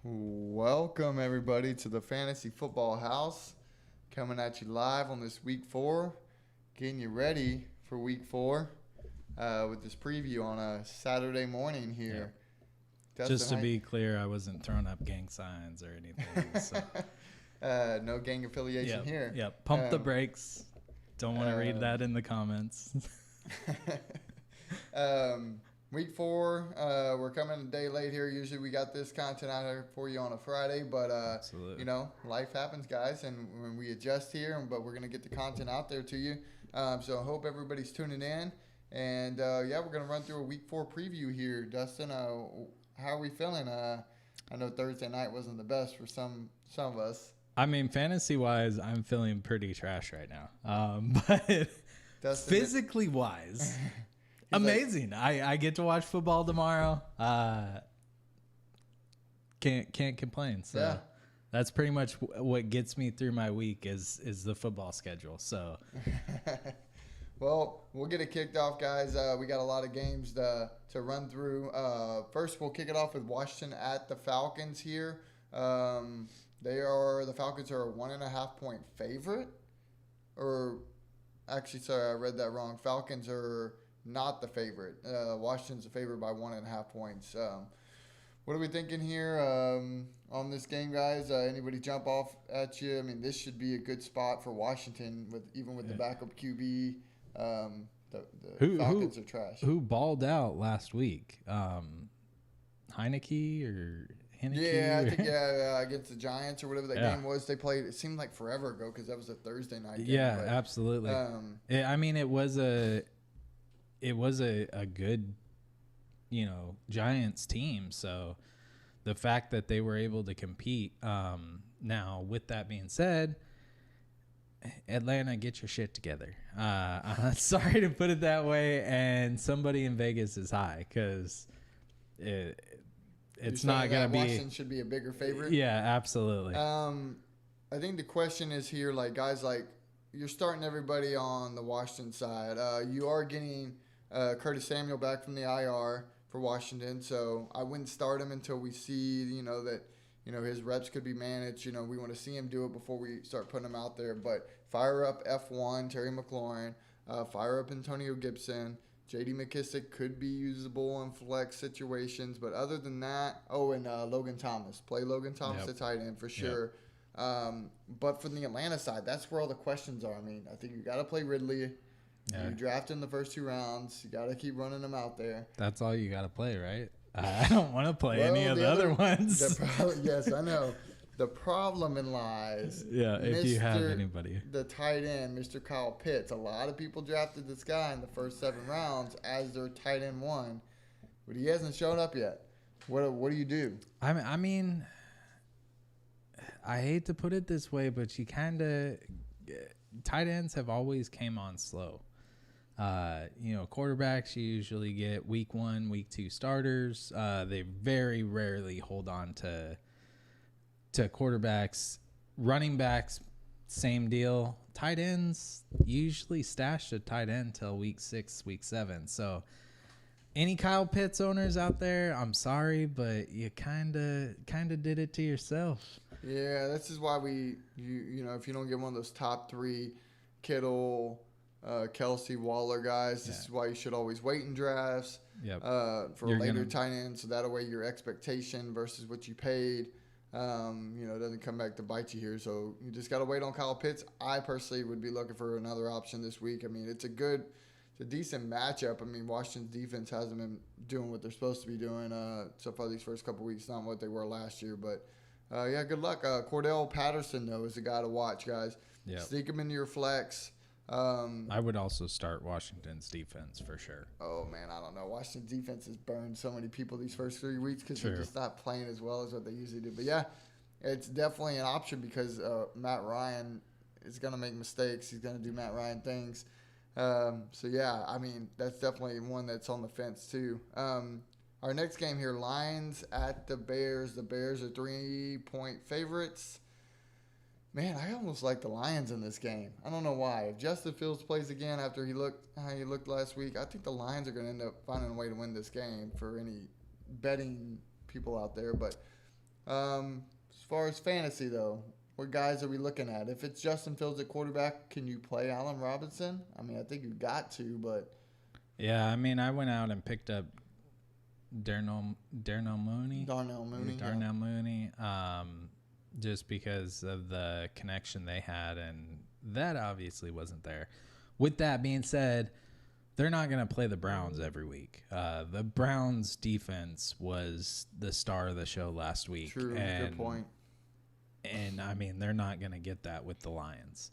Welcome, everybody, to the Fantasy Football House. Coming at you live on this week 4. Getting you ready for week 4 with this preview on a Saturday morning here. Yep. Just to be clear, I wasn't throwing up gang signs or anything. So. No gang affiliation here. Yep. Pump the brakes. Don't want to read that in the comments. Week 4, we're coming a day late here. Usually we got this content out here for you on a Friday, but Absolutely. Life happens, guys, and when we adjust here, but we're going to get the content out there to you. So I hope everybody's tuning in. And we're going to run through a week 4 preview here. Dustin, how are we feeling? I know Thursday night wasn't the best for some of us. I mean, fantasy-wise, I'm feeling pretty trash right now. But Dustin, physically wise, amazing. I get to watch football tomorrow. Can't complain. So yeah. That's pretty much what gets me through my week is the football schedule. So. Well, we'll get it kicked off, guys. We got a lot of games to run through. First, we'll kick it off with Washington at the Falcons here. The Falcons are a 1.5 point favorite. Or, actually, sorry, I read that wrong. Falcons are not the favorite. Washington's a favorite by 1.5 points. What are we thinking here on this game, guys? Anybody jump off at you? I mean, this should be a good spot for Washington, with the backup QB. The Falcons are trash. Who balled out last week? Heineke or Heineke? Yeah, I think against the Giants or whatever that game was. They played. It seemed like forever ago because that was a Thursday night game. Yeah, absolutely. It was a good, Giants team. So the fact that they were able to compete. Now, with that being said, Atlanta, get your shit together. I'm sorry to put it that way, and somebody in Vegas is high because it's not going to be. Washington should be a bigger favorite. Yeah, absolutely. I think the question is here, guys, you're starting everybody on the Washington side. You are getting Curtis Samuel back from the IR for Washington, so I wouldn't start him until we see, that. His reps could be managed. We want to see him do it before we start putting him out there. But fire up F1, Terry McLaurin. Fire up Antonio Gibson. J.D. McKissick could be usable in flex situations. But other than that, and Logan Thomas. Play Logan Thomas at tight end for sure. But from the Atlanta side, that's where all the questions are. I mean, I think you got to play Ridley. Yeah. You draft in the first 2 rounds. You got to keep running them out there. That's all you got to play, right? I don't want to play any of the other ones. Yes, I know. The problem lies. Yeah, if you have anybody. The tight end, Mr. Kyle Pitts. A lot of people drafted this guy in the first 7 rounds as their tight end 1, but he hasn't shown up yet. What do you do? I mean, I hate to put it this way, but you kind of tight ends have always came on slow. Quarterbacks, you usually get week 1, week 2 starters. They very rarely hold on to quarterbacks. Running backs, same deal. Tight ends, usually stash a tight end till week 6, week 7. So any Kyle Pitts owners out there, I'm sorry, but you kind of did it to yourself. Yeah, this is why if you don't get one of those top 3 Kittle, Kelsey, Waller guys. This is why you should always wait in drafts for later tight ends, so that way your expectation versus what you paid, doesn't come back to bite you here. So you just got to wait on Kyle Pitts. I personally would be looking for another option this week. I mean, it's a decent matchup. I mean, Washington's defense hasn't been doing what they're supposed to be doing so far these first couple weeks, not what they were last year. But, good luck. Cordell Patterson, though, is a guy to watch, guys. Yep. Sneak him into your flex. I would also start Washington's defense for sure. Oh, man, I don't know. Washington's defense has burned so many people these first 3 weeks because they're just not playing as well as what they usually do. But, yeah, it's definitely an option because Matt Ryan is going to make mistakes. He's going to do Matt Ryan things. That's definitely one that's on the fence too. Our next game here, Lions at the Bears. The Bears are 3-point favorites. Man, I almost like the Lions in this game. I don't know why. If Justin Fields plays again after how he looked last week, I think the Lions are going to end up finding a way to win this game for any betting people out there. But As far as fantasy, though, what guys are we looking at? If it's Justin Fields at quarterback, can you play Allen Robinson? I mean, I think you got to, but... Yeah, I mean, I went out and picked up Darnell Mooney. Yeah. Mooney. Just because of the connection they had, and that obviously wasn't there. With that being said, they're not going to play the Browns every week. The Browns defense was the star of the show last week. True, good point. And, I mean, they're not going to get that with the Lions.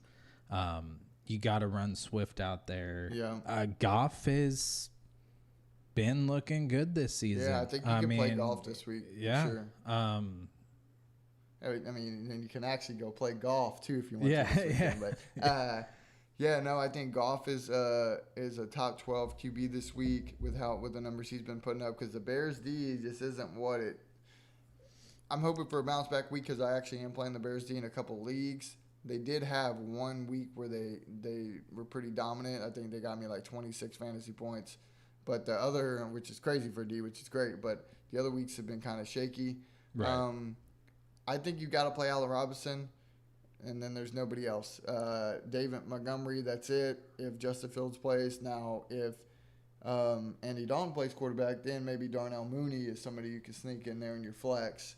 You got to run Swift out there. Yeah. Goff has been looking good this season. Yeah, I think you can play golf this week. Yeah. For sure. I mean, and you can actually go play golf, too, if you want to. Yeah. But, I think Goff is a top 12 QB this week with the numbers he's been putting up, because the Bears D just isn't what it. I'm hoping for a bounce back week because I actually am playing the Bears D in a couple leagues. They did have 1 week where they were pretty dominant. I think they got me like 26 fantasy points. But the other, which is crazy for D, which is great, but the other weeks have been kind of shaky. Right. I think you got to play Allen Robinson, and then there's nobody else. David Montgomery, that's it. If Justin Fields plays, now if Andy Dalton plays quarterback, then maybe Darnell Mooney is somebody you can sneak in there in your flex.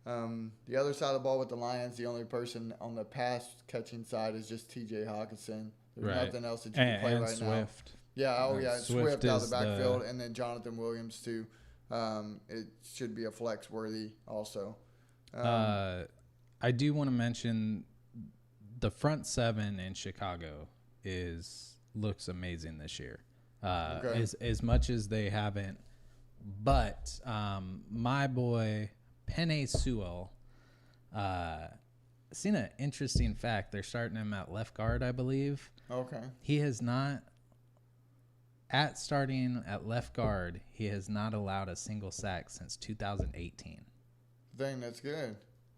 The other side of the ball with the Lions, the only person on the pass catching side is just T.J. Hawkinson. There's nothing else that you can play right Swift. now. Yeah, Swift out of the backfield, and then Jonathan Williams too. It should be a flex worthy also. I do want to mention the front seven in Chicago looks amazing this year. Okay. As much as they haven't, but my boy Penei Sewell, seen an interesting fact. They're starting him at left guard, I believe. Okay. He has not, starting at left guard, he has not allowed a single sack since 2018. Dang, that's good.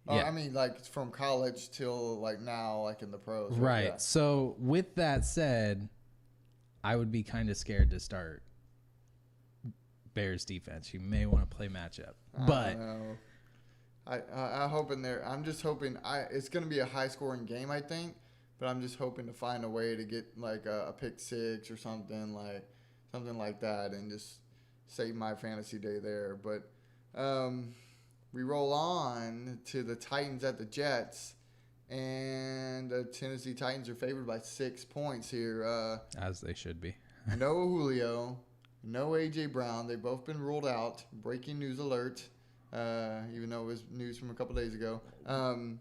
Yeah. I mean, like from college till like now, like in the pros. Right. Yeah. So with that said, I would be kind of scared to start Bears defense. You may want to play matchup, but I hope in there. I'm just hoping it's going to be a high scoring game, I think, but I'm just hoping to find a way to get like a pick six or something like that, and just save my fantasy day there. But we roll on to the Titans at the Jets, and the Tennessee Titans are favored by 6 points here. as they should be. No Julio, no A.J. Brown. They've both been ruled out. Breaking news alert, even though it was news from a couple days ago.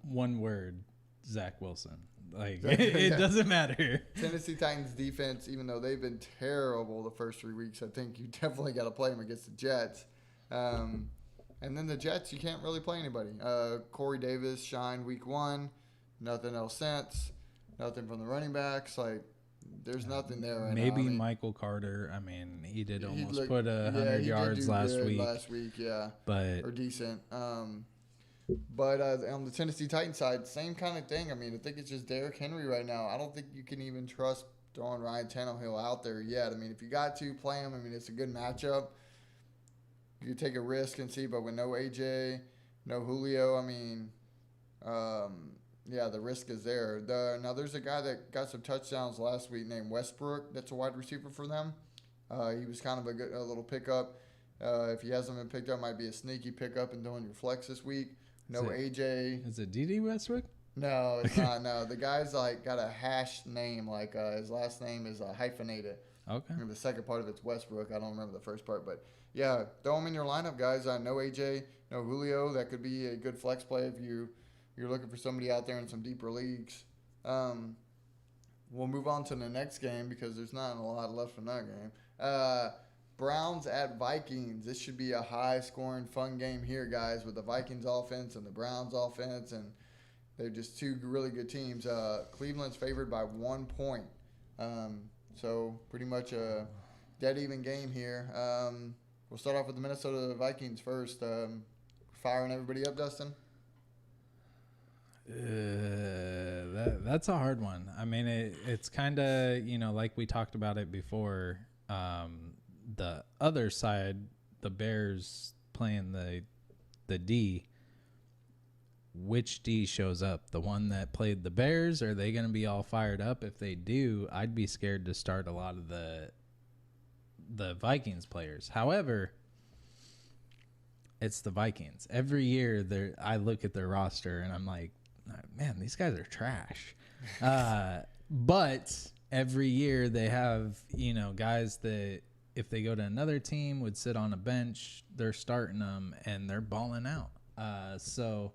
One word, Zach Wilson. Like, it doesn't matter. Tennessee Titans defense, even though they've been terrible the first 3 weeks, I think you definitely got to play them against the Jets. And then the Jets, you can't really play anybody. Corey Davis shined week 1. Nothing else since. Nothing from the running backs. Like, there's nothing there right now. Maybe Michael Carter. I mean, he did almost put 100 he yards did do last good week. Last week, yeah. But or decent. But on the Tennessee Titans side, same kind of thing. I mean, I think it's just Derrick Henry right now. I don't think you can even trust throwing Ryan Tannehill out there yet. I mean, if you got to play him, I mean, it's a good matchup. You could take a risk and see, but with no AJ, no Julio, I mean, the risk is there. Now, there's a guy that got some touchdowns last week named Westbrook. That's a wide receiver for them. He was kind of a little pickup. If he hasn't been picked up, might be a sneaky pickup and doing your flex this week. No AJ. Is it D.D. Westbrook? No, it's not. No, the guy's like got a hash name. Like his last name is hyphenated. Okay. And the second part of it's Westbrook. I don't remember the first part, but yeah, throw him in your lineup, guys. No AJ, no Julio. That could be a good flex play if you're looking for somebody out there in some deeper leagues. We'll move on to the next game because there's not a lot left from that game. Browns at Vikings. This should be a high-scoring, fun game here, guys, with the Vikings offense and the Browns offense, and they're just two really good teams. Cleveland's favored by 1 point, so pretty much a dead-even game here. We'll start off with the Minnesota Vikings first. Firing everybody up, Dustin? That's a hard one. I mean, it's kind of, like we talked about it before. The other side, the Bears playing the D, which D shows up. The one that played the Bears, are they going to be all fired up? If they do, I'd be scared to start a lot of the Vikings players. However, it's the Vikings. Every year I look at their roster and I'm like, man, these guys are trash. But every year they have, guys that if they go to another team would sit on a bench, they're starting them and they're balling out. So,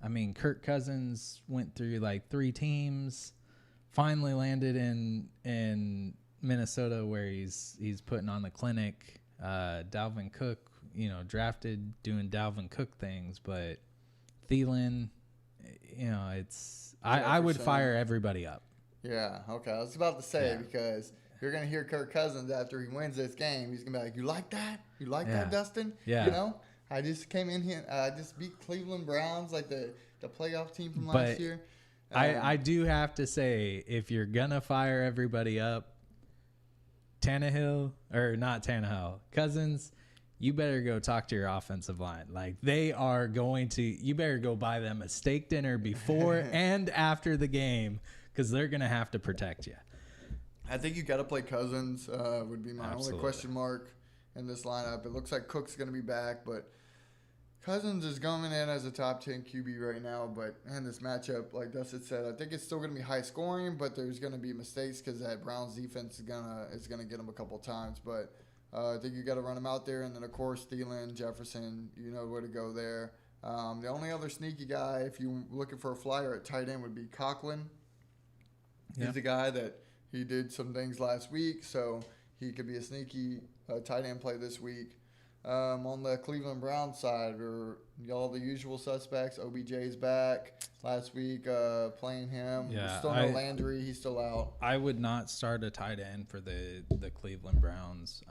I mean, Kirk Cousins went through like 3 teams, finally landed in Minnesota where he's putting on the clinic. Dalvin Cook, drafted doing Dalvin Cook things, but Thielen, it's I would fire everybody up. Yeah, okay. I was about to say because you're gonna hear Kirk Cousins after he wins this game. He's gonna be like, "You like that? You like that, Dustin? Yeah. I just came in here. I just beat Cleveland Browns, like the playoff team from last year." I do have to say, if you're gonna fire everybody up, Cousins, you better go talk to your offensive line. Like you better go buy them a steak dinner before and after the game because they're going to have to protect you. I think you got to play Cousins would be my only question mark in this lineup. It looks like Cook's going to be back, but Cousins is going in as a top 10 QB right now. But, man, this matchup, like Dustin said, I think it's still going to be high scoring, but there's going to be mistakes because that Browns defense is gonna get them a couple times. But I think you got to run them out there. And then, of course, Thielen, Jefferson, you know where to go there. The only other sneaky guy, if you're looking for a flyer at tight end, would be Conklin. He's a guy that he did some things last week, so he could be a sneaky tight end play this week. On the Cleveland Browns side, are y'all the usual suspects? OBJ's back last week, playing him. Yeah, still no Landry. He's still out. I would not start a tight end for the Cleveland Browns.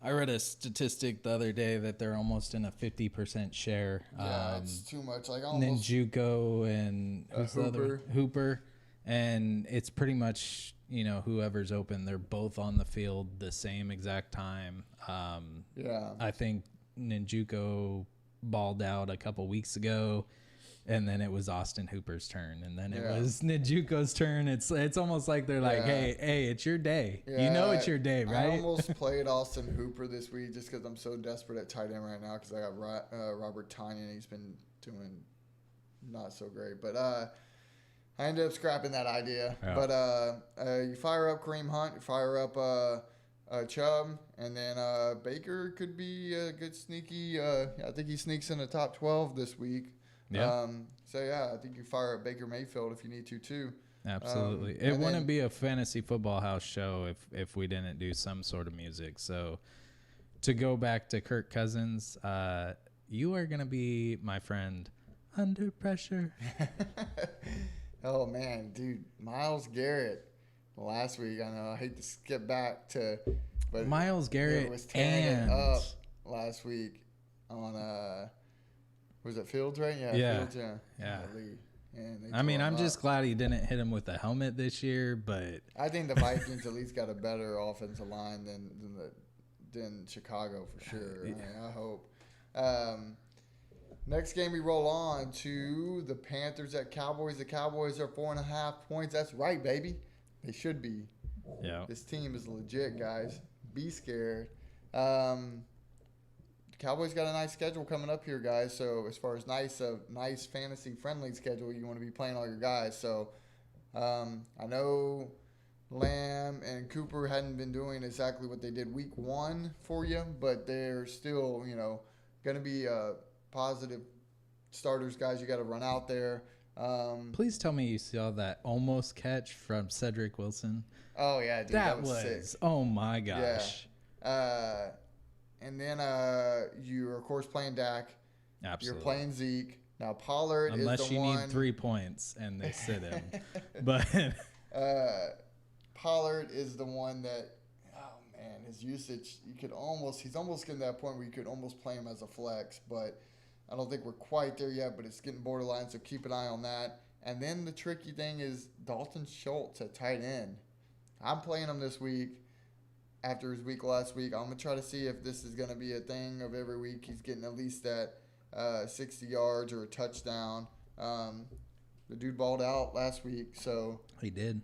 I read a statistic the other day that they're almost in a 50% share. Yeah, it's too much. Like almost Ninjuko and who's the other? Hooper. And it's pretty much, whoever's open, they're both on the field the same exact time. I think Ninjuko balled out a couple weeks ago, and then it was Austin Hooper's turn, and then it was Ninjuko's turn. It's almost like they're like, hey, it's your day. Yeah, it's your day, right? I almost played Austin Hooper this week just because I'm so desperate at tight end right now because I got Robert Tonyan. He's been doing not so great, but I ended up scrapping that idea. Yeah. But you fire up Kareem Hunt, you fire up Chubb, and then Baker could be a good sneaky. I think he sneaks in the top 12 this week. Yeah. I think you fire up Baker Mayfield if you need to too. Absolutely. It wouldn't be a fantasy football house show if we didn't do some sort of music. So to go back to Kirk Cousins, you are going to be, my friend, under pressure. Oh, man, dude. Myles Garrett last week. I know I hate to skip back to. But Myles Garrett was tearing it up last week on, was it Fields, right? Yeah. Fields, yeah. I mean, I'm just glad he didn't hit him with a helmet this year, but. I think the Vikings at least got a better offensive line than Chicago for sure. I hope. Next game, we roll on to the Panthers at Cowboys. The Cowboys are 4.5 points. That's right, baby. They should be. Yeah. This team is legit, guys. Be scared. The Cowboys got a nice schedule coming up here, guys. So as far as nice fantasy-friendly schedule, you want to be playing all your guys. So I know Lamb and Cooper hadn't been doing exactly what they did week 1 for you, but they're still, going to be positive starters, guys. You got to run out there. Please tell me you saw that almost catch from Cedric Wilson. Oh yeah, dude, that was sick. Oh my gosh. Yeah. And then you're of course playing Dak. Absolutely. You're playing Zeke. Now Pollard unless is the you one. need 3 points and they sit him. But Pollard is the one that. Oh man, his usage. He's almost getting to that point where you could almost play him as a flex, but. I don't think we're quite there yet, but it's getting borderline, so keep an eye on that. And then the tricky thing is Dalton Schultz at tight end. I'm playing him this week after his week last week. I'm going to try to see if this is going to be a thing of every week. He's getting at least that 60 yards or a touchdown. The dude balled out last week, so he did.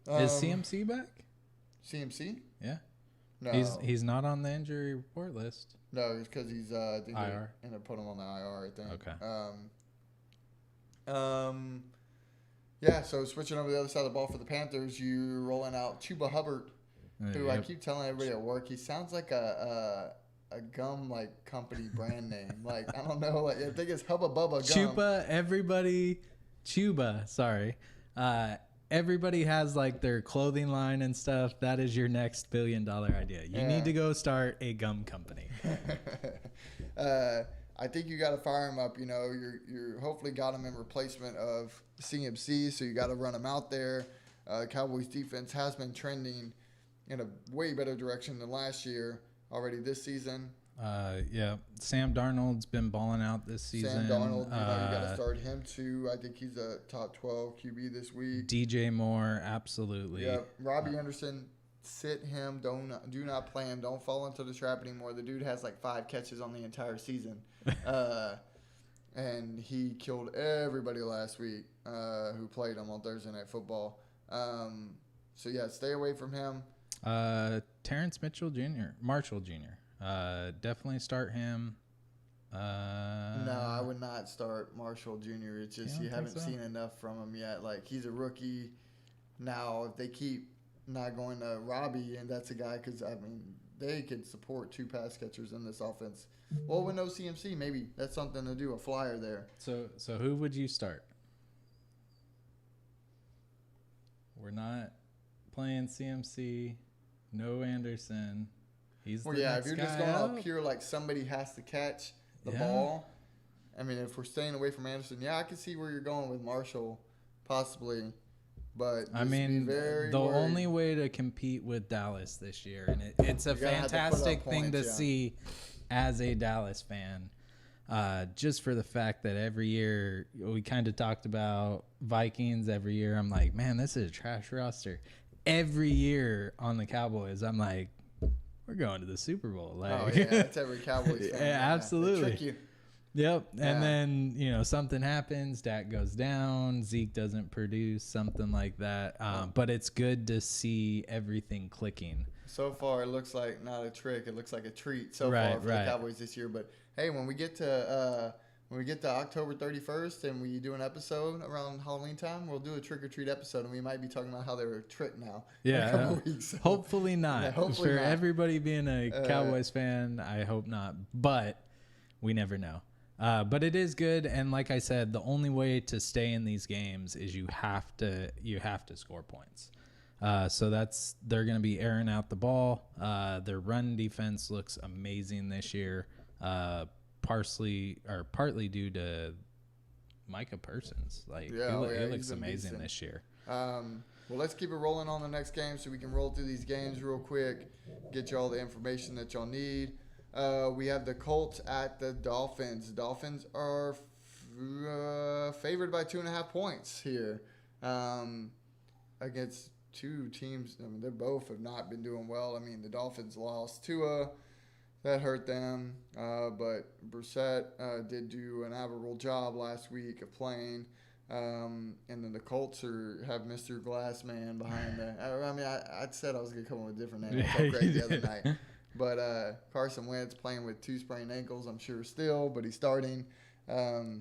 Is CMC back? CMC? Yeah. No, He's not on the injury report list. no, it's because he's I think IR. they ended up putting him on the IR. I think. Okay. Yeah. So switching over to the other side of the ball for the Panthers, you're rolling out Chuba Hubbard, who I keep telling everybody at work, he sounds like a gum company brand name. Like, I don't know. Like, I think it's Hubba Bubba Gum. Chuba. Sorry. Everybody has like their clothing line and stuff. That is your next $1 billion idea. You need to go start a gum company. I think you got to fire him up. You know, you're hopefully got him in replacement of CMC, so you got to run him out there. Cowboys defense has been trending in a way better direction than last year already this season. Yeah, Sam Darnold's been balling out this season. Sam Darnold, you got to start him too. I think he's a top 12 QB this week. DJ Moore, absolutely. Yeah, Robbie Anderson, sit him. Do not play him. Don't fall into the trap anymore. The dude has like 5 catches on the entire season, and he killed everybody last week who played him on Thursday Night Football. So yeah, stay away from him. Terrence Marshall Jr. Definitely start him. No, I would not start Marshall Jr. It's just you haven't seen enough from him yet. Like, he's a rookie. Now, if they keep not going to Robbie, and that's a guy, because, I mean, they could support 2 pass catchers in this offense. Well, with no CMC, maybe that's something to do, a flyer there. So who would you start? We're not playing CMC. No Anderson. If you're just going up pure, like, somebody has to catch the ball. I mean, if we're staying away from Anderson, I can see where you're going with Marshall, possibly. But I mean, the only way to compete with Dallas this year, and it's a fantastic thing to see as a Dallas fan, just for the fact that every year we kind of talked about Vikings every year. I'm like, man, this is a trash roster. Every year on the Cowboys, I'm like, we're going to the Super Bowl. Like, that's every Cowboys fan. Absolutely. They trick you. Yep. And then, something happens. Dak goes down. Zeke doesn't produce, something like that. But it's good to see everything clicking. So far, it looks like not a trick. It looks like a treat so far for the Cowboys this year. But, hey, when we get to October 31st and we do an episode around Halloween time, we'll do a trick-or-treat episode, and we might be talking about how they're a trick now. Yeah. In a couple weeks, so. Hopefully not. Yeah, hopefully for not. Everybody being a Cowboys fan, I hope not. But we never know. But it is good, and like I said, the only way to stay in these games is you have to score points. So they're going to be airing out the ball. Their run defense looks amazing this year, partly due to Micah Parsons. Like, he looks amazing this year. Well, let's keep it rolling on the next game so we can roll through these games real quick, get you all the information that y'all need. We have the Colts at the Dolphins. Dolphins are favored by 2.5 points here against 2 teams. I mean, they both have not been doing well. I mean, the Dolphins lost Tua. That hurt them. But Brissett did do an admirable job last week of playing. And then the Colts have Mr. Glassman behind the. I mean, I said I was going to come up with a different name. I felt great the other night. But Carson Wentz playing with 2 sprained ankles, I'm sure still, but he's starting.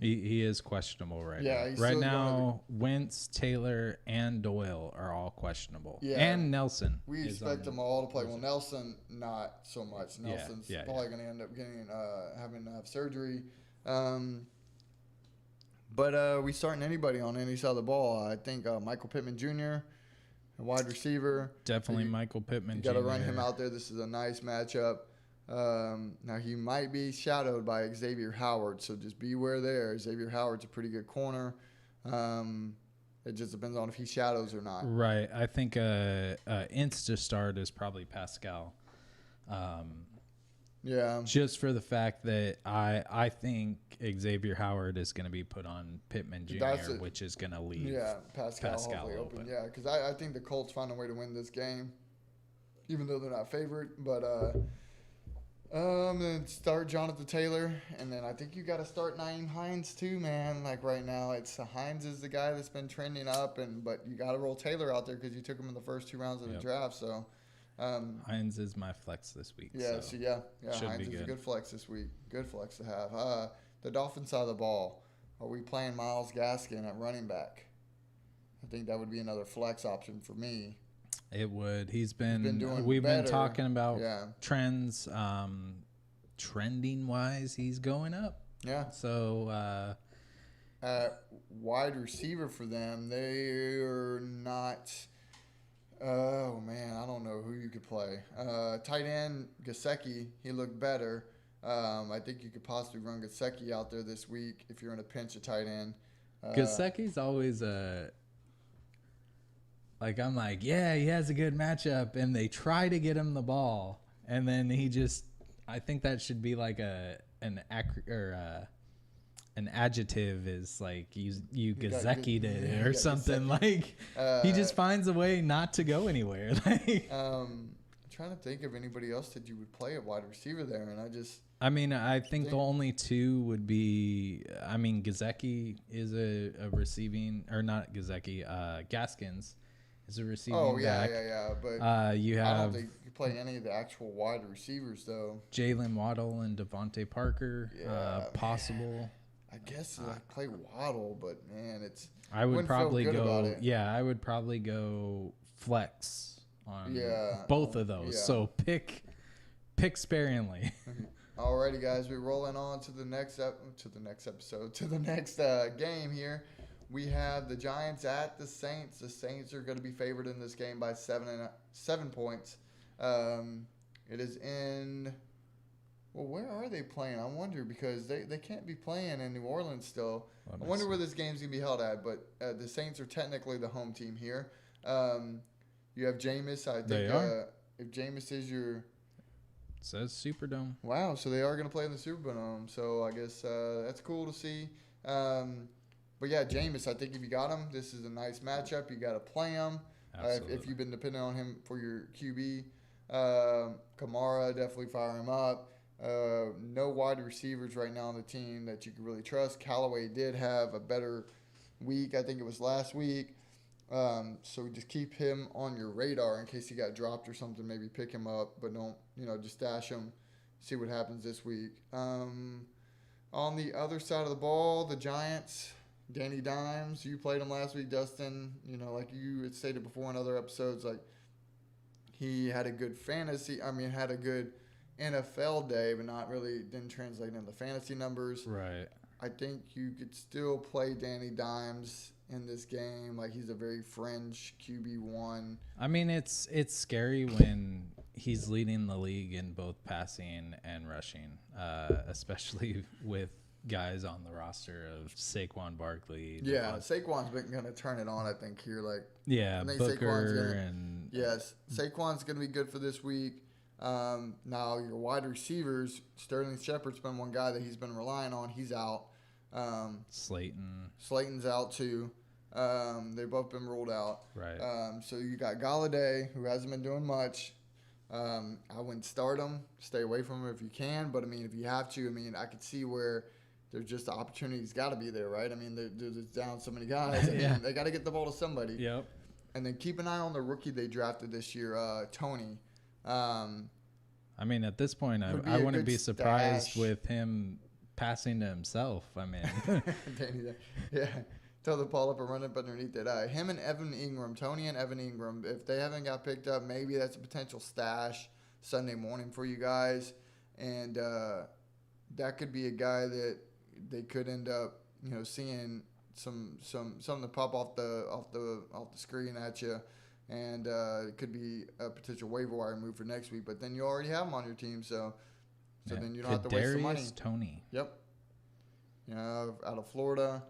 He is questionable right now. Right now, Wentz, Taylor, and Doyle are all questionable. Yeah. And Nelson. We expect them all to play. Well, Nelson, not so much. Nelson's probably going to end up having to have surgery. But we starting anybody on any side of the ball. I think Michael Pittman Jr., a wide receiver. Definitely Michael Pittman Jr. You got to run him out there. This is a nice matchup. Now, he might be shadowed by Xavier Howard, so just beware there. Xavier Howard's a pretty good corner. It just depends on if he shadows or not. Right. I think insta start is probably Pascal. Just for the fact that I think Xavier Howard is going to be put on Pittman Jr., which is going to leave Pascal hopefully open. Yeah, because I think the Colts find a way to win this game, even though they're not favored. But Then start Jonathan Taylor, and then I think you got to start Naeem Hines too, man. Like right now, it's Hines is the guy that's been trending up, but you got to roll Taylor out there because you took him in the first 2 rounds of the draft. So Hines is my flex this week. Yeah, so Hines is a good flex this week. Good flex to have. The Dolphins side of the ball, are we playing Myles Gaskin at running back? I think that would be another flex option for me. It would. He's been doing we've better. been talking about trends. Trending wise, he's going up. Yeah. So wide receiver for them, they are not. Oh man, I don't know who you could play. Tight end Gesicki, he looked better. I think you could possibly run Gesicki out there this week if you're in a pinch at tight end. Gesicki's always like I'm like, yeah, he has a good matchup, and they try to get him the ball, and then he just. I think that should be like an adjective is like you Gesicki'd it or something. Like he just finds a way not to go anywhere. Like I'm trying to think of anybody else that you would play at wide receiver there, and I think the only two would be Gesicki is a receiving or not Gesicki, Gaskins is a receiving back. But you have. I don't think you play any of the actual wide receivers though. Jalen Waddle and Devontae Parker, possible. I guess play Waddle, but man, it's. I would probably go. Yeah, I would probably go flex on both of those. Yeah. So pick sparingly. Alrighty, guys, we're rolling on to the next game here. We have the Giants at the Saints. The Saints are going to be favored in this game by 7 points. It is in. Well, where are they playing? I wonder because they can't be playing in New Orleans still. I wonder where this game's going to be held at. But the Saints are technically the home team here. You have Jameis. I think they are. If Jameis is your. It says Superdome. Wow, so they are going to play in the Superdome. So I guess that's cool to see. But yeah, Jameis, I think if you got him, this is a nice matchup. You got to play him. If you've been depending on him for your QB. Kamara, definitely fire him up. No wide receivers right now on the team that you can really trust. Callaway did have a better week. I think it was last week. So just keep him on your radar in case he got dropped or something. Maybe pick him up, but don't, just stash him. See what happens this week. On the other side of the ball, the Giants, Danny Dimes. You played him last week, Dustin. Like you had stated before in other episodes, like he had a good had a good NFL day, but didn't translate into fantasy numbers. Right. I think you could still play Danny Dimes in this game. Like he's a very fringe QB1. It's scary when he's leading the league in both passing and rushing, especially with guys on the roster of Saquon Barkley. Yeah, Saquon's going to turn it on, I think, here. Booker Yes, Saquon's going to be good for this week. Now, your wide receivers, Sterling Shepard's been one guy that he's been relying on. He's out. Slayton's out, too. They've both been ruled out. Right. So you got Galladay, who hasn't been doing much. I wouldn't start him. Stay away from him if you can. But, if you have to, I could see where there's just the opportunity's got to be there, right? They're just down so many guys. They got to get the ball to somebody. Yep. And then keep an eye on the rookie they drafted this year, Tony. At this point, I wouldn't be surprised with him passing to himself. Yeah. Throw the ball up and run it underneath it. Him and Evan Ingram, Tony and Evan Ingram, if they haven't got picked up, maybe that's a potential stash Sunday morning for you guys. And that could be a guy that they could end up, seeing something to pop off the screen at you. And it could be a potential waiver wire move for next week. But then you already have him on your team, so then you don't have to waste the money. Tony. Yep. Out of Florida.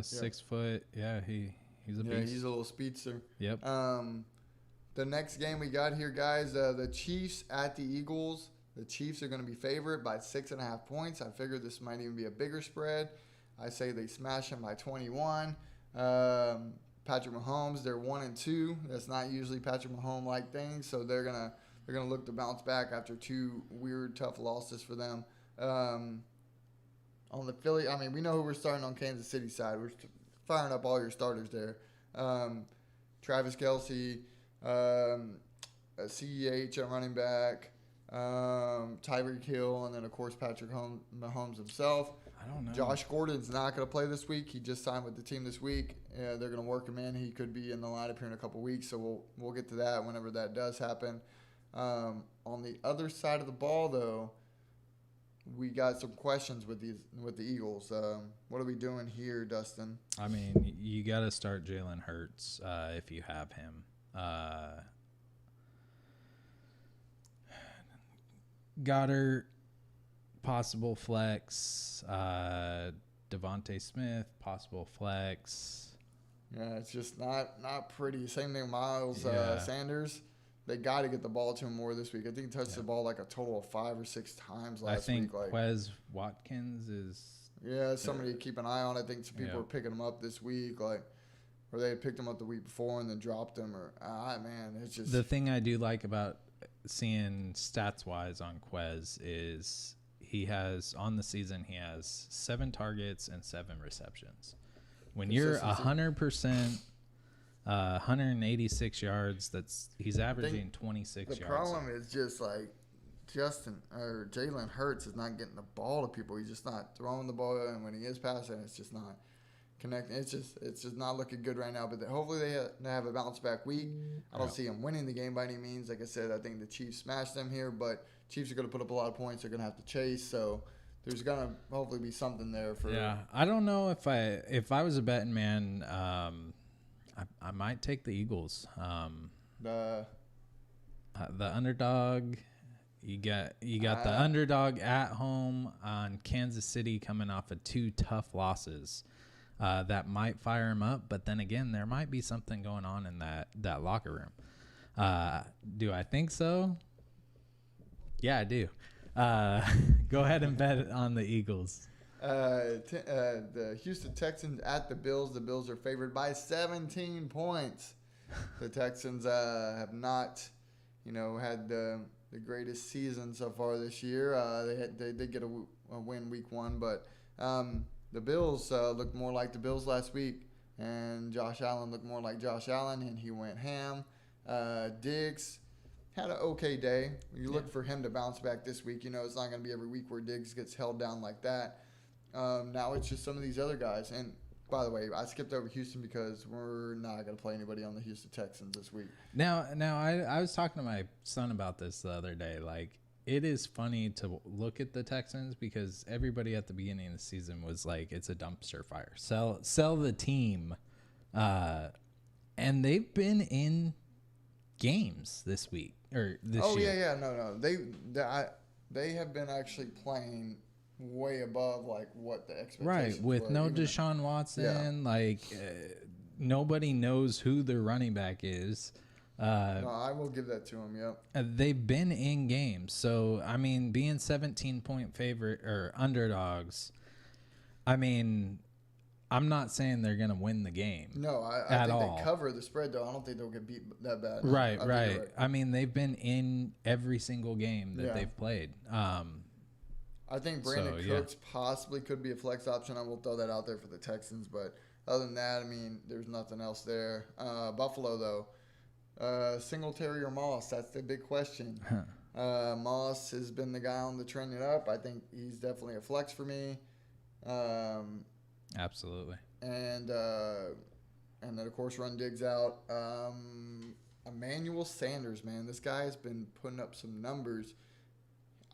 6 foot. Yeah, he's a beast. Yeah, he's a little speedster. Yep. The next game we got here, guys, the Chiefs at the Eagles. The Chiefs are going to be favored by 6.5 points. I figure this might even be a bigger spread. I say they smash them by 21. Patrick Mahomes, they're 1-2. That's not usually Patrick Mahomes-like things, so they're gonna they're going to look to bounce back after 2 weird, tough losses for them. On the Philly, I mean, we know who we're starting on Kansas City side. We're firing up all your starters there. Travis Kelce, CEH at running back, Tyreek Hill, and then, of course, Patrick Mahomes himself. I don't know. Josh Gordon's not going to play this week. He just signed with the team this week. They're going to work him in. He could be in the lineup here in a couple weeks, so we'll get to that whenever that does happen. On the other side of the ball, though, we got some questions with the Eagles. What are we doing here, Dustin? I mean, you got to start Jalen Hurts if you have him. Goddard, possible flex. Devontae Smith, possible flex. Yeah, it's just not pretty. Same thing, Miles Sanders. They got to get the ball to him more this week. I think he touched the ball like a total of 5 or 6 times last week. I think Quez Watkins is. Yeah, somebody to keep an eye on. I think some people were picking him up this week, or they had picked him up the week before and then dropped him. Man, it's just. The thing I do like about seeing stats wise on Quez is he has on the season 7 targets and 7 receptions. When you're 100%. 186 yards. He's averaging 26 yards. The problem is just like Jalen Hurts is not getting the ball to people. He's just not throwing the ball, and when he is passing, it's just not connecting. It's just not looking good right now. But hopefully they have a bounce back week. I don't see them winning the game by any means. Like I said, I think the Chiefs smashed them here, but Chiefs are going to put up a lot of points. They're going to have to chase. So there's going to hopefully be something there for. Yeah, I don't know if I was a betting man. I might take the Eagles. The underdog. You got the underdog at home on Kansas City coming off of 2 tough losses. That might fire him up, but then again, there might be something going on in that locker room. Do I think so? Yeah, I do. Go ahead and bet on the Eagles. The Houston Texans at the Bills. The Bills are favored by 17 points. The Texans have not, had the greatest season so far this year. They did get a win week 1, but the Bills looked more like the Bills last week, and Josh Allen looked more like Josh Allen, and he went ham. Diggs had an okay day. You look for him to bounce back this week. It's not going to be every week where Diggs gets held down like that. Now it's just some of these other guys. And, by the way, I skipped over Houston because we're not going to play anybody on the Houston Texans this week. Now I was talking to my son about this the other day. Like, it is funny to look at the Texans because everybody at the beginning of the season was like, it's a dumpster fire. Sell the team. And they've been in games this week or this year. No. They have been actually playing way above like what the expectations right, with were. no Deshaun Watson, nobody knows who their running back is. No, I will give that to him. Yep. They've been in games, so I mean, being 17-point favorite or underdogs. I mean, I'm not saying they're gonna win the game. No, I think they cover the spread though. I don't think they'll get beat that bad. Right. I mean, they've been in every single game that they've played. I think Brandon Cooks possibly could be a flex option. I will throw that out there for the Texans. But other than that, I mean, there's nothing else there. Buffalo, though. Singletary or Moss? That's the big question. Moss has been the guy on the trending up. I think he's definitely a flex for me. Absolutely. And then, of course, run Diggs out. Emmanuel Sanders, man. This guy has been putting up some numbers.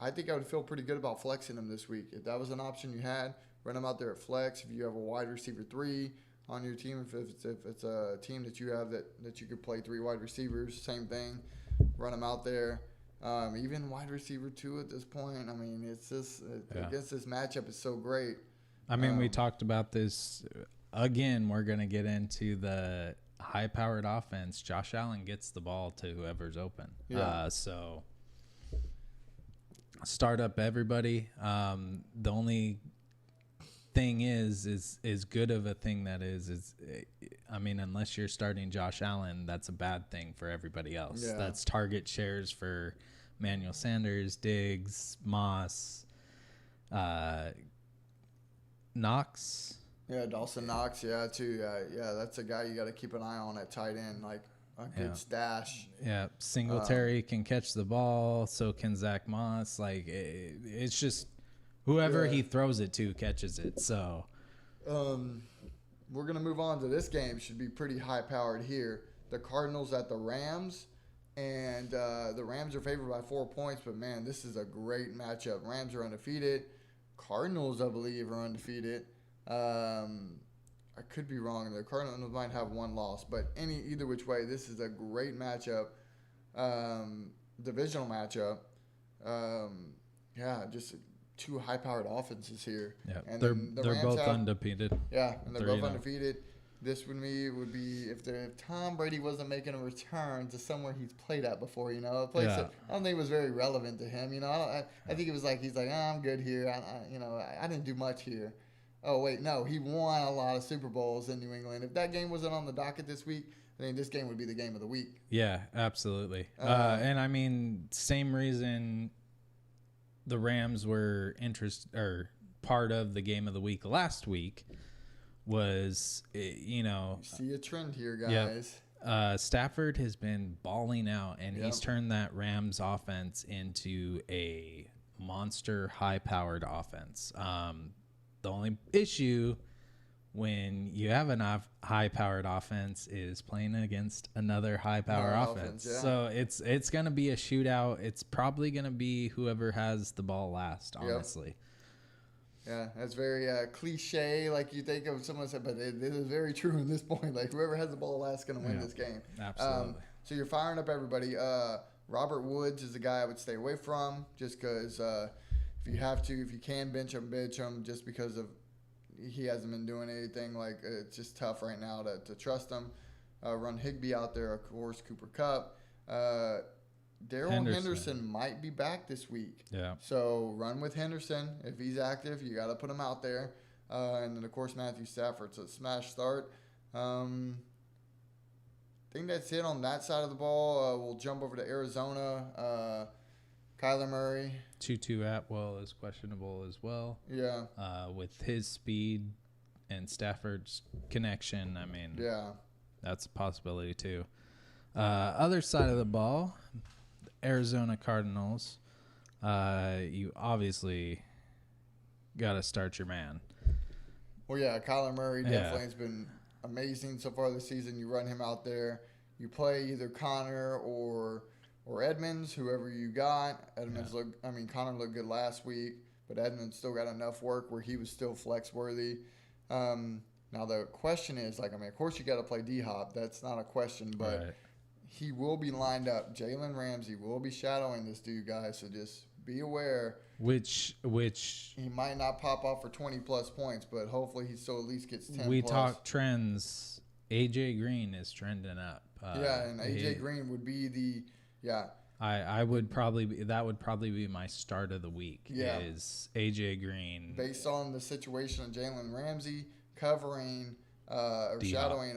I think I would feel pretty good about flexing him this week. If that was an option you had, run him out there at flex. If you have a wide receiver 3 on your team, if it's a team that you have that you could play 3 wide receivers, same thing. Run him out there. Even wide receiver 2 at this point. I mean, it's just against this matchup is so great. I mean, we talked about this again. We're going to get into the high-powered offense. Josh Allen gets the ball to whoever's open. Yeah. So start up everybody. The only thing is as good of a thing that is I mean, unless you're starting Josh Allen, that's a bad thing for everybody else. Yeah. That's target shares for Manuel Sanders, Diggs, Moss, Knox. Yeah, Dawson Knox, too. Yeah, that's a guy you got to keep an eye on at tight end, like a good stash. Yeah, Singletary can catch the ball, so can Zach Moss. Like, it's just whoever he throws it to catches it. So, we're going to move on to this game. Should be pretty high-powered here. The Cardinals at the Rams, and the Rams are favored by 4 points, but, man, this is a great matchup. Rams are undefeated. Cardinals, I believe, are undefeated. I could be wrong. The Cardinals might have one loss, but either which way, this is a great matchup, divisional matchup. Just two high-powered offenses here. Yeah, and they're both undefeated. Yeah, and they're both 3-0. undefeated. This would be if Tom Brady wasn't making a return to somewhere he's played at before. You know, a place that I don't think was very relevant to him. You know, I think it was like he's like, I'm good here. I didn't do much here. Oh, wait, no. He won a lot of Super Bowls in New England. If that game wasn't on the docket this week, I think this game would be the game of the week. Yeah, absolutely. And, I mean, same reason the Rams were part of the game of the week last week was, You see a trend here, guys. Stafford has been balling out, and he's turned that Rams offense into a monster high-powered offense. The only issue when you have a high-powered offense is playing against another high-powered offense. So it's going to be a shootout. It's probably going to be whoever has the ball last, honestly. Yeah, that's very cliche, like you think of someone said, but it is very true at this point. Like, whoever has the ball last is going to win this game. Absolutely. So you're firing up everybody. Robert Woods is a guy I would stay away from just because if you can bench him just because of he hasn't been doing anything. Like, it's just tough right now to trust him. Run Higbee out there, of course, Cooper Kupp. Darrell Henderson might be back this week. Yeah. So run with Henderson. If he's active, you got to put him out there. And then, of course, Matthew Stafford's a smash start. I think that's it on that side of the ball. We'll jump over to Arizona. Kyler Murray. Tutu Atwell is questionable as well. Yeah. With his speed and Stafford's connection, I mean, that's a possibility too. Other side of the ball, Arizona Cardinals. You obviously got to start your man. Well, yeah, Kyler Murray definitely has been amazing so far this season. You run him out there. You play either Connor or Edmonds, whoever you got. Connor looked good last week, but Edmonds still got enough work where he was still flex worthy. Now the question is, of course you got to play D-Hop. That's not a question, but he will be lined up. Jalen Ramsey will be shadowing this dude, guys, so just be aware. Which he might not pop off for 20-plus points, but hopefully he still at least gets 10+. We talk trends. A.J. Green is trending up. And A.J. Green would be I would probably be my start of the week. Yeah. Is A.J. Green based on the situation of Jalen Ramsey covering or shadowing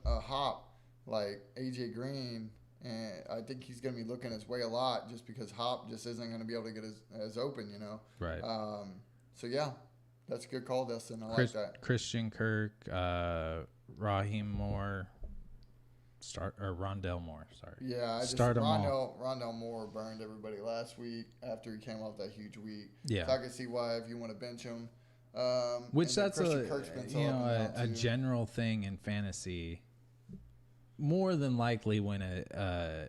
Hop like A.J. Green, and I think he's going to be looking his way a lot just because Hop just isn't going to be able to get as open, Right. So yeah, that's a good call, Dustin. I like that. Christian Kirk, Raheem Moore. Rondell Moore, sorry. Yeah, Rondell Moore burned everybody last week after he came off that huge week. Yeah. So I can see why if you want to bench him. Which that's a general thing in fantasy. More than likely when a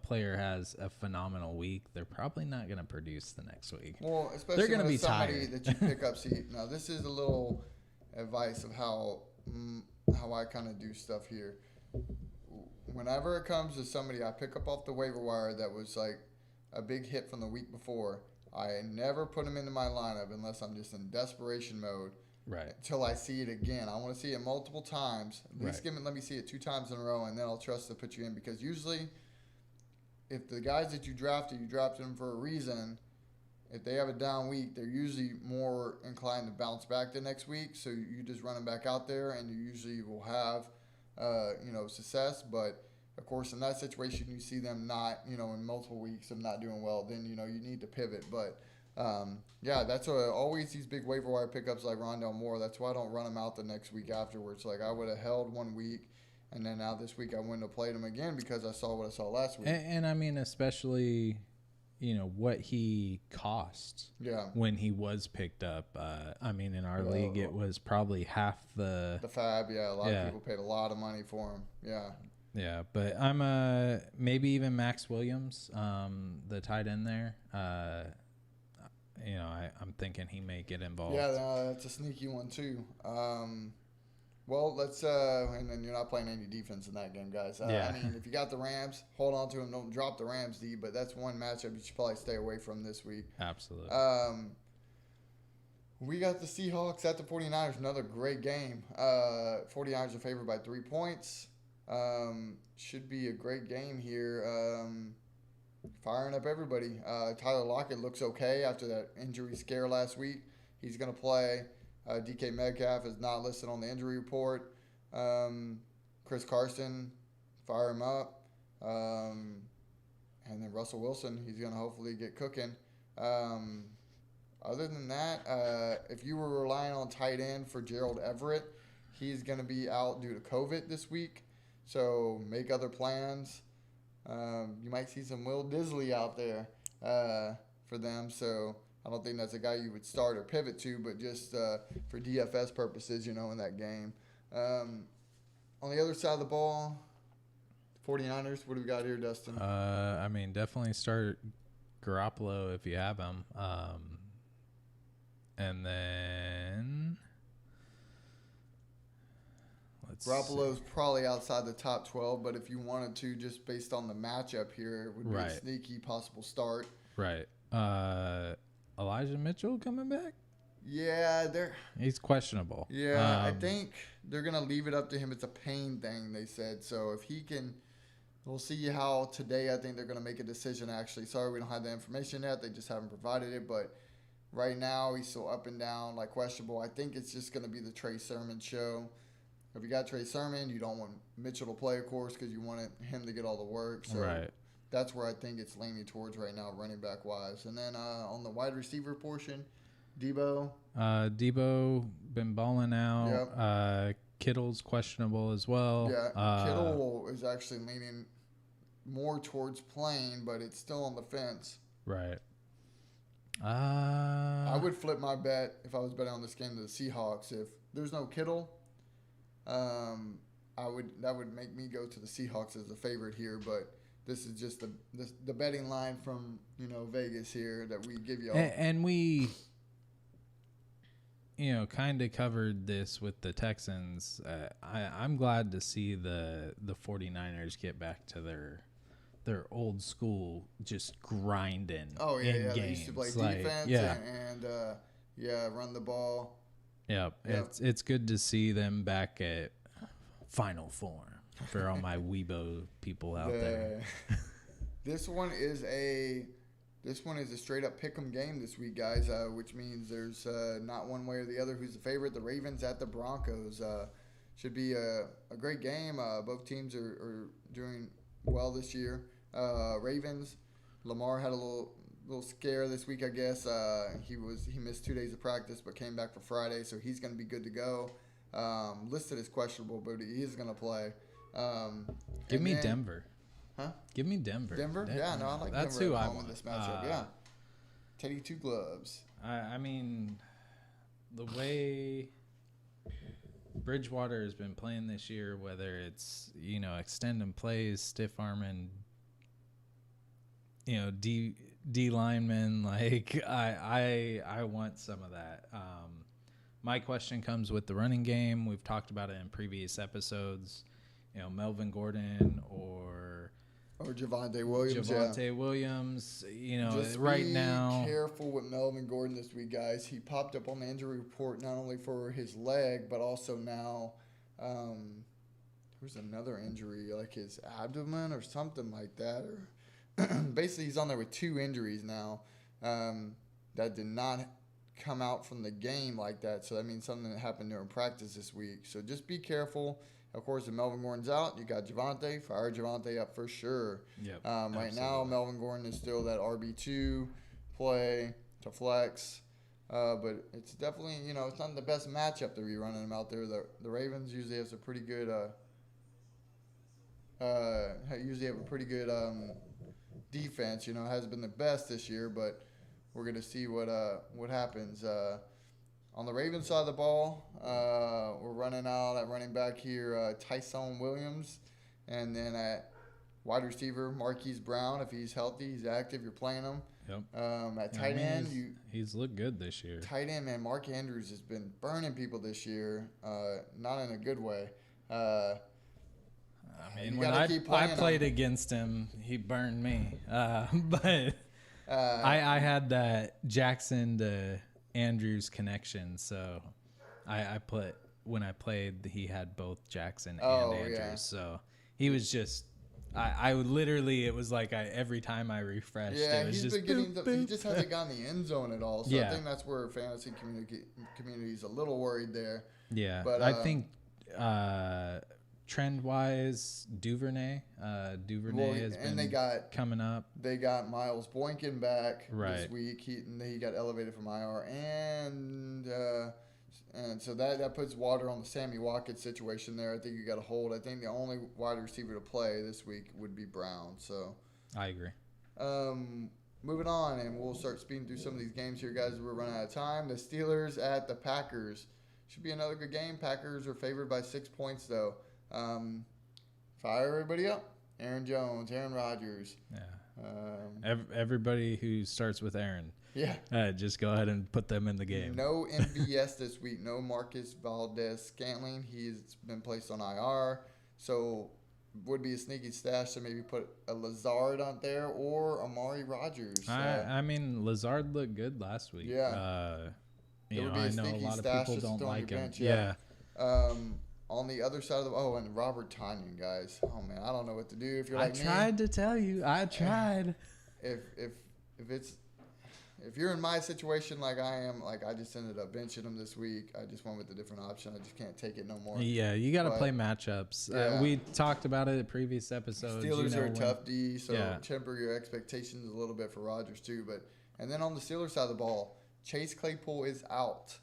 player has a phenomenal week, they're probably not going to produce the next week. Well, especially they're going to be somebody tired. that you pick up. Now this is a little advice of how I kind of do stuff here. Whenever it comes to somebody I pick up off the waiver wire that was like a big hit from the week before, I never put him into my lineup unless I'm just in desperation mode. Right. Until I see it again. I want to see it multiple times. At least let me see it 2 times in a row, and then I'll trust to put you in. Because usually, if the guys that you drafted them for a reason, if they have a down week, they're usually more inclined to bounce back the next week. So you just run them back out there, and you usually will have, success. But of course, in that situation, you see them not, in multiple weeks of not doing well. Then you need to pivot. But that's always these big waiver wire pickups like Rondale Moore. That's why I don't run them out the next week afterwards. Like I would have held 1 week. And then now this week I wouldn't have played him again because I saw what I saw last week. And I mean, especially, what he cost when he was picked up. In our league, it was probably half the fab. Yeah, a lot of people paid a lot of money for him. Yeah. Yeah, but I'm maybe even Max Williams, the tight end there. I'm thinking he may get involved. Yeah, that's a sneaky one too. Well, let's and then you're not playing any defense in that game, guys. If you got the Rams, hold on to them. Don't drop the Rams, D. But that's one matchup you should probably stay away from this week. Absolutely. We got the Seahawks at the 49ers. Another great game. 49ers are favored by 3 points. Should be a great game here. Firing up everybody. Tyler Lockett looks okay after that injury scare last week. He's going to play. DK Metcalf is not listed on the injury report. Chris Carson, fire him up. And then Russell Wilson, he's going to hopefully get cooking. Other than that, if you were relying on tight end for Gerald Everett, he's going to be out due to COVID this week. So make other plans. You might see some Will Disley out there for them. So I don't think that's a guy you would start or pivot to, but just for DFS purposes, in that game. On the other side of the ball, 49ers, what do we got here, Dustin? Definitely start Garoppolo if you have him. And then Garoppolo's probably outside the top 12, but if you wanted to, just based on the matchup here, it would be a sneaky possible start. Right. Elijah Mitchell coming back? Yeah, he's questionable. Yeah, I think they're going to leave it up to him. It's a pain thing, they said. So if he can, we'll see how today I think they're going to make a decision, actually. Sorry, we don't have the information yet. They just haven't provided it. But right now, he's still up and down, questionable. I think it's just going to be the Trey Sermon show. If you got Trey Sermon, you don't want Mitchell to play, of course, because you want him to get all the work. So that's where I think it's leaning towards right now, running back wise. And then on the wide receiver portion, Debo. Debo been balling out. Yep. Kittle's questionable as well. Yeah, Kittle is actually leaning more towards playing, but it's still on the fence. Right. I would flip my bet if I was betting on this game to the Seahawks. If there's no Kittle, that would make me go to the Seahawks as the favorite here, but this is just the betting line from Vegas here that we give you all. And we kind of covered this with the Texans. I'm glad to see the 49ers get back to their old school just grinding. Oh yeah, in games. They used to play defense and run the ball. Yep. It's good to see them back at final form for all my Weibo people out there. This one is a straight up pick'em game this week, guys. Which means there's not one way or the other who's the favorite. The Ravens at the Broncos should be a great game. Both teams are doing well this year. Ravens, Lamar had a little scare this week, I guess. He missed 2 days of practice, but came back for Friday, so he's going to be good to go. Listed as questionable, but he is going to play. Give me Denver. Huh? Give me Denver. Denver? Yeah, no, I like That's Denver who at I home want. in this matchup. Yeah. Teddy Two Gloves. I mean, the way Bridgewater has been playing this year, whether it's, extending plays, stiff arming, D linemen, I want some of that. My question comes with the running game. We've talked about it in previous episodes. Melvin Gordon or Javonte Williams. Williams. Just right now. Be careful with Melvin Gordon this week, guys. He popped up on the injury report not only for his leg, but also now there's another injury, like his abdomen or something like that. Or basically, he's on there with 2 injuries now. that did not come out from the game like that. So that means something that happened during practice this week. So just be careful. Of course, if Melvin Gordon's out, you got Javonte. Fire Javonte up for sure. Yep, right now, Melvin Gordon is still that RB2 play to flex. But it's definitely, it's not the best matchup to be running him out there. The Ravens usually have a pretty good defense. Hasn't been the best this year, but we're going to see what happens. On the Ravens side of the ball, we're running out at running back here, Tyson Williams. And then at wide receiver, Marquise Brown. If he's healthy, he's active, you're playing him. Yep. At tight end, he's looked good this year. Tight end, man, Mark Andrews has been burning people this year, not in a good way. I mean, when I played against him, he burned me. But I had that Jackson to Andrews connection, so I put when I played, he had both Jackson and Andrews. Yeah. So he was just. I would literally, it was like every time I refreshed, it was just he just hasn't gotten the end zone at all. So I think that's where fantasy community is a little worried there. Yeah, but I think trend-wise, Duvernay has been coming up. They got Miles Boykin back this week. He got elevated from IR, and so that puts water on the Sammy Watkins situation there. I think you got to hold. I think the only wide receiver to play this week would be Brown. So I agree. Moving on, and we'll start speeding through some of these games here, guys. We're running out of time. The Steelers at the Packers. Should be another good game. Packers are favored by 6 points, though. Fire everybody up. Aaron Jones, Aaron Rodgers. Yeah. Everybody who starts with Aaron. Yeah. Just go ahead and put them in the game. No MVS this week. No Marcus Valdez-Scantling. He's been placed on IR. So would be a sneaky stash to maybe put a Lazard on there or Amari Rodgers. I mean, Lazard looked good last week. Yeah. I know a lot of people don't like him. Bench, on the other side of and Robert Tonyan, guys. Oh man, I don't know what to do. If you're like I tried to tell you. I tried. If you're in my situation like I am, like I just ended up benching him this week. I just went with a different option. I just can't take it no more. Yeah, you got to play matchups. Yeah. We talked about it in previous episodes. Steelers are a tough D, so temper your expectations a little bit for Rodgers too. And then on the Steelers side of the ball, Chase Claypool is out.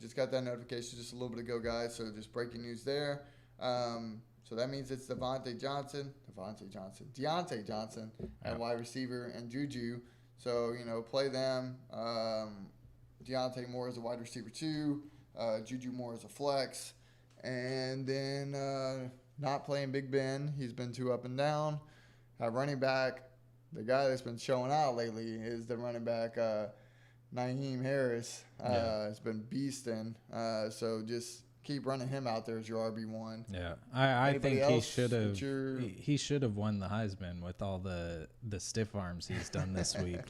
Just got that notification just a little bit ago, guys. So just breaking news there. So that means it's Deontay Johnson at wide receiver and Juju. So, play them. Deontay Moore as a wide receiver too. Juju Moore as a flex. And then not playing Big Ben. He's been too up and down. Running back, the guy that's been showing out lately is the running back Naheem Harris. Has been beasting. So just keep running him out there as your RB1. Yeah, I think he should have won the Heisman with all the stiff arms he's done this week,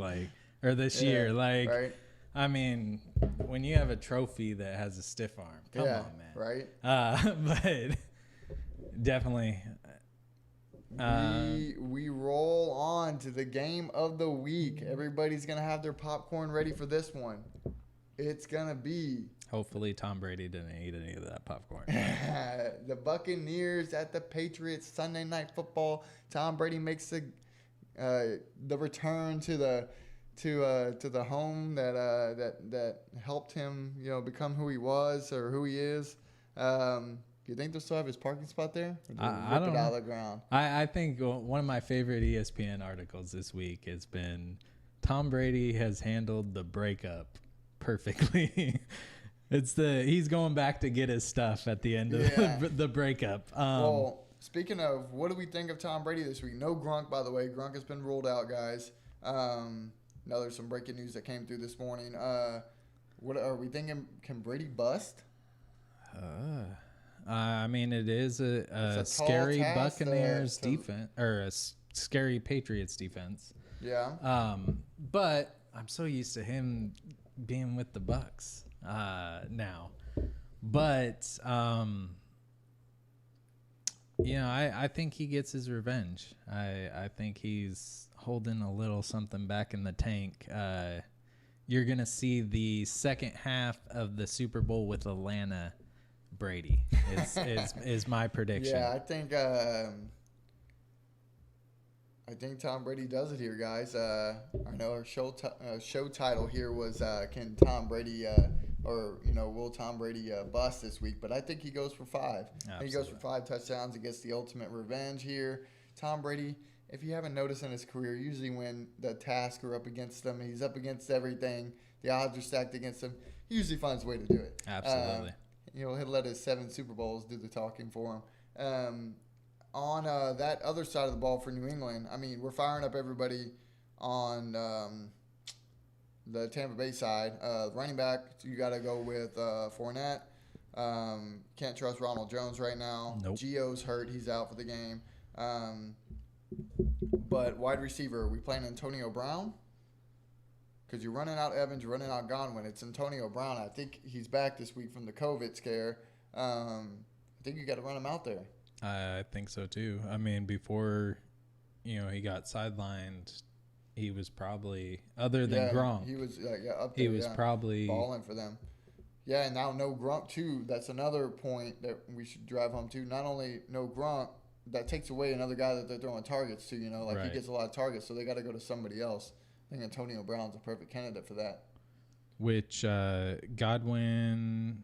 this year. Right. I mean, when you have a trophy that has a stiff arm, come on, man. Right. But definitely. We roll on to the game of the week. Everybody's gonna have their popcorn ready for this one. It's gonna be. Hopefully, Tom Brady didn't eat any of that popcorn. The Buccaneers at the Patriots Sunday Night Football. Tom Brady makes the return to the home that helped him become who he was or who he is. Do you think they'll still have his parking spot there? I don't know. Out of the ground? I think one of my favorite ESPN articles this week has been Tom Brady has handled the breakup perfectly. He's going back to get his stuff at the end of the breakup. Well, speaking of, what do we think of Tom Brady this week? No Gronk, by the way. Gronk has been ruled out, guys. Now there's some breaking news that came through this morning. What are we thinking? Can Brady bust? I mean, it is a scary Buccaneers defense or a scary Patriots defense. Yeah. But I'm so used to him being with the Bucs now. But I think he gets his revenge. I think he's holding a little something back in the tank. you're going to see the second half of the Super Bowl with Atlanta Brady is my prediction. Yeah, I think Tom Brady does it here, guys. I know our show title here was can Tom Brady will Tom Brady bust this week? But I think he goes for 5. He goes for 5 touchdowns and gets the ultimate revenge here. Tom Brady, if you haven't noticed in his career, usually when the tasks are up against him, he's up against everything. The odds are stacked against him. He usually finds a way to do it. Absolutely. He'll let his 7 Super Bowls do the talking for him. On that other side of the ball for New England, I mean, we're firing up everybody on the Tampa Bay side. Running back, you got to go with Fournette. Can't trust Ronald Jones right now. Nope. Gio's hurt. He's out for the game. But wide receiver, are we playing Antonio Brown? Because you're running out Evans, you're running out Godwin. It's Antonio Brown. I think he's back this week from the COVID scare. I think you got to run him out there. I think so too. I mean, before, he got sidelined, he was probably, other than Gronk, he was up there. He was probably balling for them. Yeah, and now no Gronk too. That's another point that we should drive home to. Not only no Gronk, that takes away another guy that they're throwing targets to. He gets a lot of targets, so they got to go to somebody else. I think Antonio Brown's a perfect candidate for that. Which Godwin,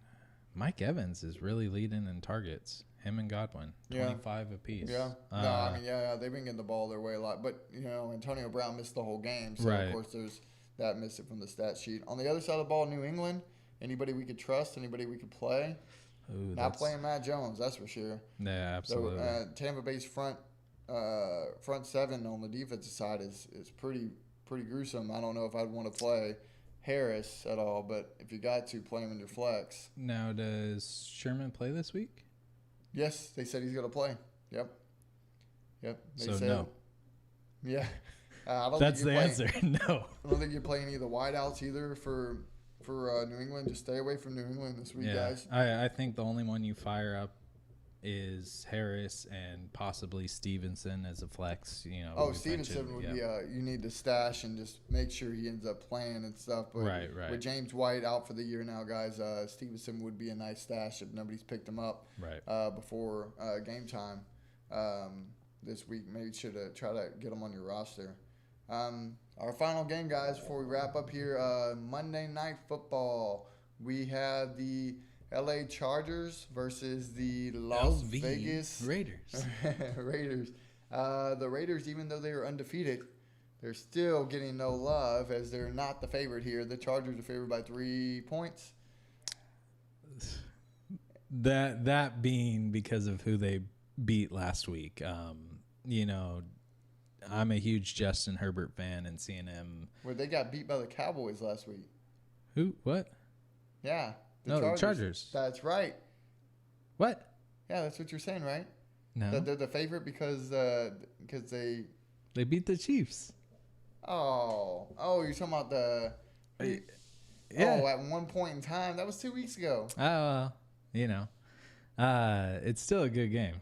Mike Evans is really leading in targets. Him and Godwin, 25 apiece. Yeah. No, I mean, they've been getting the ball their way a lot. But, Antonio Brown missed the whole game. So, of course, there's that missing from the stat sheet. On the other side of the ball, New England, anybody we could trust, anybody we could play. Ooh, Not playing Matt Jones, that's for sure. Yeah, absolutely. So, Tampa Bay's front 7 on the defensive side is pretty gruesome. I don't know if I'd want to play Harris at all, but if you got to, play him in your flex. Now, does Sherman play this week? Yes, they said he's going to play. Yep. They so said, no. Yeah. I don't That's think the answer. No. I don't think you're playing any of the wideouts either for New England. Just stay away from New England this week, guys. I think the only one you fire up is Harris and possibly Stevenson as a flex. Stevenson would be you need to stash and just make sure he ends up playing and stuff. But right. With James White out for the year now, guys, Stevenson would be a nice stash if nobody's picked him up before game time this week. Maybe should try to get him on your roster. Our final game, guys, before we wrap up here, Monday Night Football. We have the LA Chargers versus the Las Vegas Raiders. Raiders. The Raiders, even though they are undefeated, they're still getting no love as they're not the favorite here. The Chargers are favored by 3 points. That being because of who they beat last week. I'm a huge Justin Herbert fan, and seeing him. Where they got beat by the Cowboys last week. Who? What? Yeah. The Chargers. That's right. What? Yeah, that's what you're saying, right? No. That they're the favorite because they beat the Chiefs. Oh, you're talking about the. Yeah. Oh, at one point in time, that was 2 weeks ago. Oh, it's still a good game.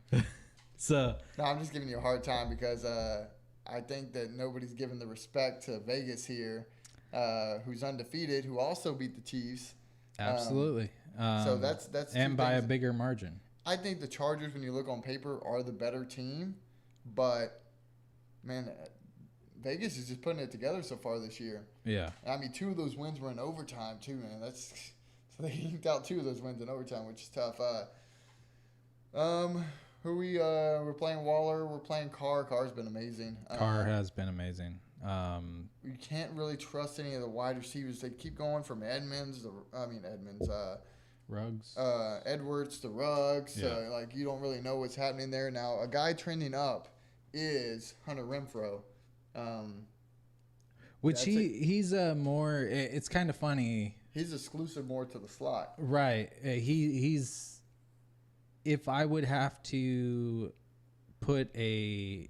So. No, I'm just giving you a hard time because I think that nobody's giving the respect to Vegas here, who's undefeated, who also beat the Chiefs. Absolutely. So that's and by a bigger margin. I think the Chargers, when you look on paper, are the better team, but man, Vegas is just putting it together so far this year. Yeah. I mean, 2 of those wins were in overtime too, man. So they inked out 2 of those wins in overtime, which is tough. We're playing Waller. We're playing Carr. Carr's been amazing. Carr has been amazing. You can't really trust any of the wide receivers. They keep going from Ruggs. Edwards to Ruggs. Yeah. You don't really know what's happening there. Now, a guy trending up is Hunter Renfrow. He's more. It's kind of funny. He's exclusive more to the slot. Right. He's. If I would have to put a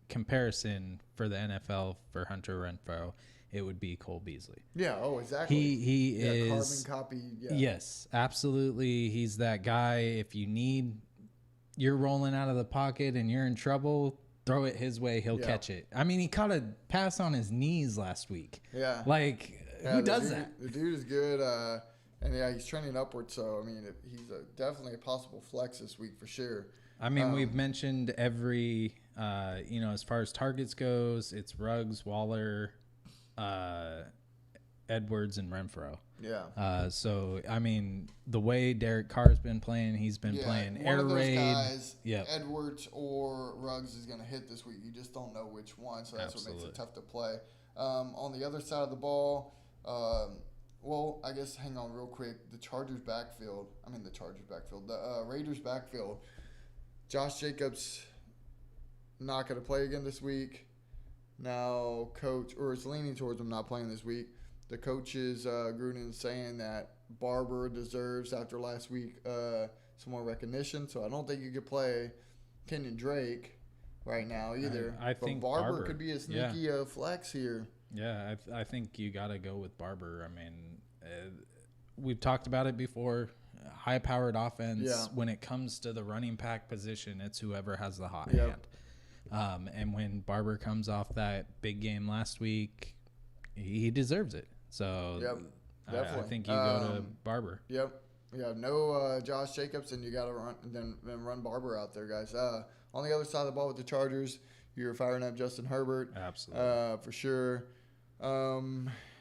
comparison for the NFL for Hunter Renfrow, it would be Cole Beasley. Yeah. Oh, exactly. He is carbon copy. Yeah. Yes, absolutely. He's that guy. If you're rolling out of the pocket and you're in trouble, throw it his way. He'll catch it. I mean, he caught a pass on his knees last week. Yeah. Who does that? The dude is good. And yeah, he's trending upward. So I mean, he's definitely a possible flex this week for sure. I mean, we've mentioned every, as far as targets goes, it's Ruggs, Waller, Edwards, and Renfro. Yeah. So, I mean, the way Derek Carr's been playing, he's been playing air raid. Guys, Edwards or Ruggs is going to hit this week. You just don't know which one, so that's what makes it tough to play. On the other side of the ball, well, I guess hang on real quick. The Raiders backfield. Josh Jacobs not going to play again this week. Now, it's leaning towards him not playing this week. The coach is Gruden saying that Barber deserves, after last week, some more recognition. So I don't think you could play Kenyon Drake right now either. I think Barber could be a sneaky flex here. Yeah, I think you got to go with Barber. I mean, we've talked about it before. High-powered offense. Yeah. When it comes to the running back position, it's whoever has the hot hand. And when Barber comes off that big game last week, he deserves it. So I think you go to Barber. Yep. Yeah. No Josh Jacobs, and you got to run Barber out there, guys. On the other side of the ball with the Chargers, you're firing up Justin Herbert. Absolutely. For sure.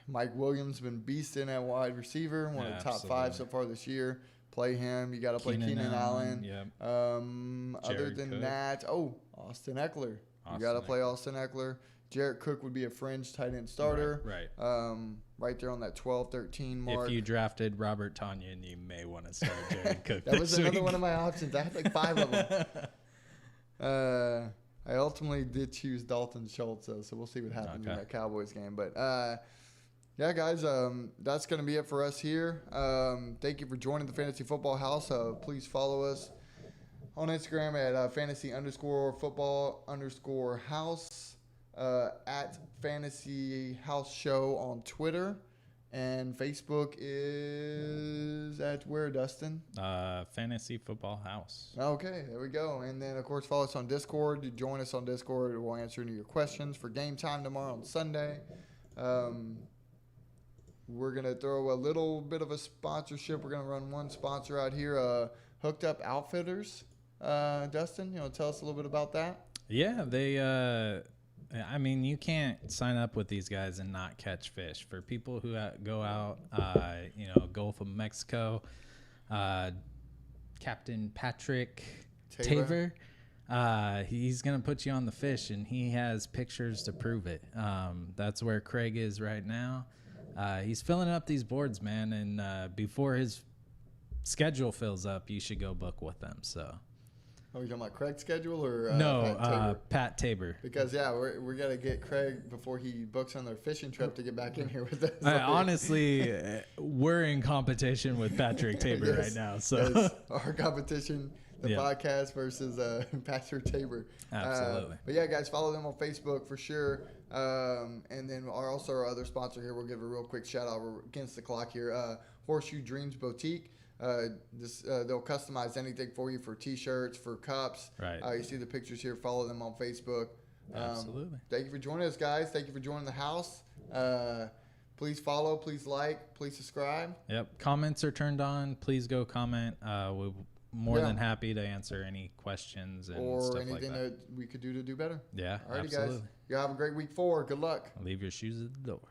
Mike Williams been beasting at wide receiver, one of the top 5 so far this year. Play him. You got to play Keenan Allen. Yep. Other than that, Austin Eckler. You got to play Austin Eckler. Jarrett Cook would be a fringe tight end starter. Right. Right there on that 12-13 mark. If you drafted Robert Tonyan, you may want to start Jarrett Cook. That was another one of my options. I had like 5 of them. I ultimately did choose Dalton Schultz, though, so we'll see what happens in that Cowboys game. But yeah, guys, that's going to be it for us here. Thank you for joining the Fantasy Football House. Please follow us on Instagram at fantasy_football_house, at Fantasy House Show on Twitter. And Facebook is at where, Dustin? Fantasy Football House. Okay, there we go. And then, of course, follow us on Discord. You join us on Discord. We'll answer any of your questions for game time tomorrow on Sunday. We're going to throw a little bit of a sponsorship. We're going to run one sponsor out here, Hooked Up Outfitters. Dustin, tell us a little bit about that? Yeah, you can't sign up with these guys and not catch fish. For people who go out, Gulf of Mexico, Captain Patrick Taver, he's going to put you on the fish, and he has pictures to prove it. That's where Craig is right now. He's filling up these boards, man, and before his schedule fills up, you should go book with them. So. Are you talking about Craig's schedule or no? Pat Tabor. Because we're gonna get Craig before he books on their fishing trip to get back in here with us. Honestly, we're in competition with Patrick Tabor right now. So our competition, the podcast versus Patrick Tabor. Absolutely. But yeah, guys, follow them on Facebook for sure. And then our other sponsor here, we'll give a real quick shout out. We're against the clock here. Horseshoe Dreams Boutique. They'll customize anything for you, for T-shirts, for cups. Right. You see the pictures here. Follow them on Facebook. Absolutely. Thank you for joining us, guys. Thank you for joining the house. Please follow. Please like. Please subscribe. Yep. Comments are turned on. Please go comment. We're more than happy to answer any questions and stuff anything like that we could do to do better. Yeah. Alrighty, absolutely. guys. You have a great week 4. Good luck. Leave your shoes at the door.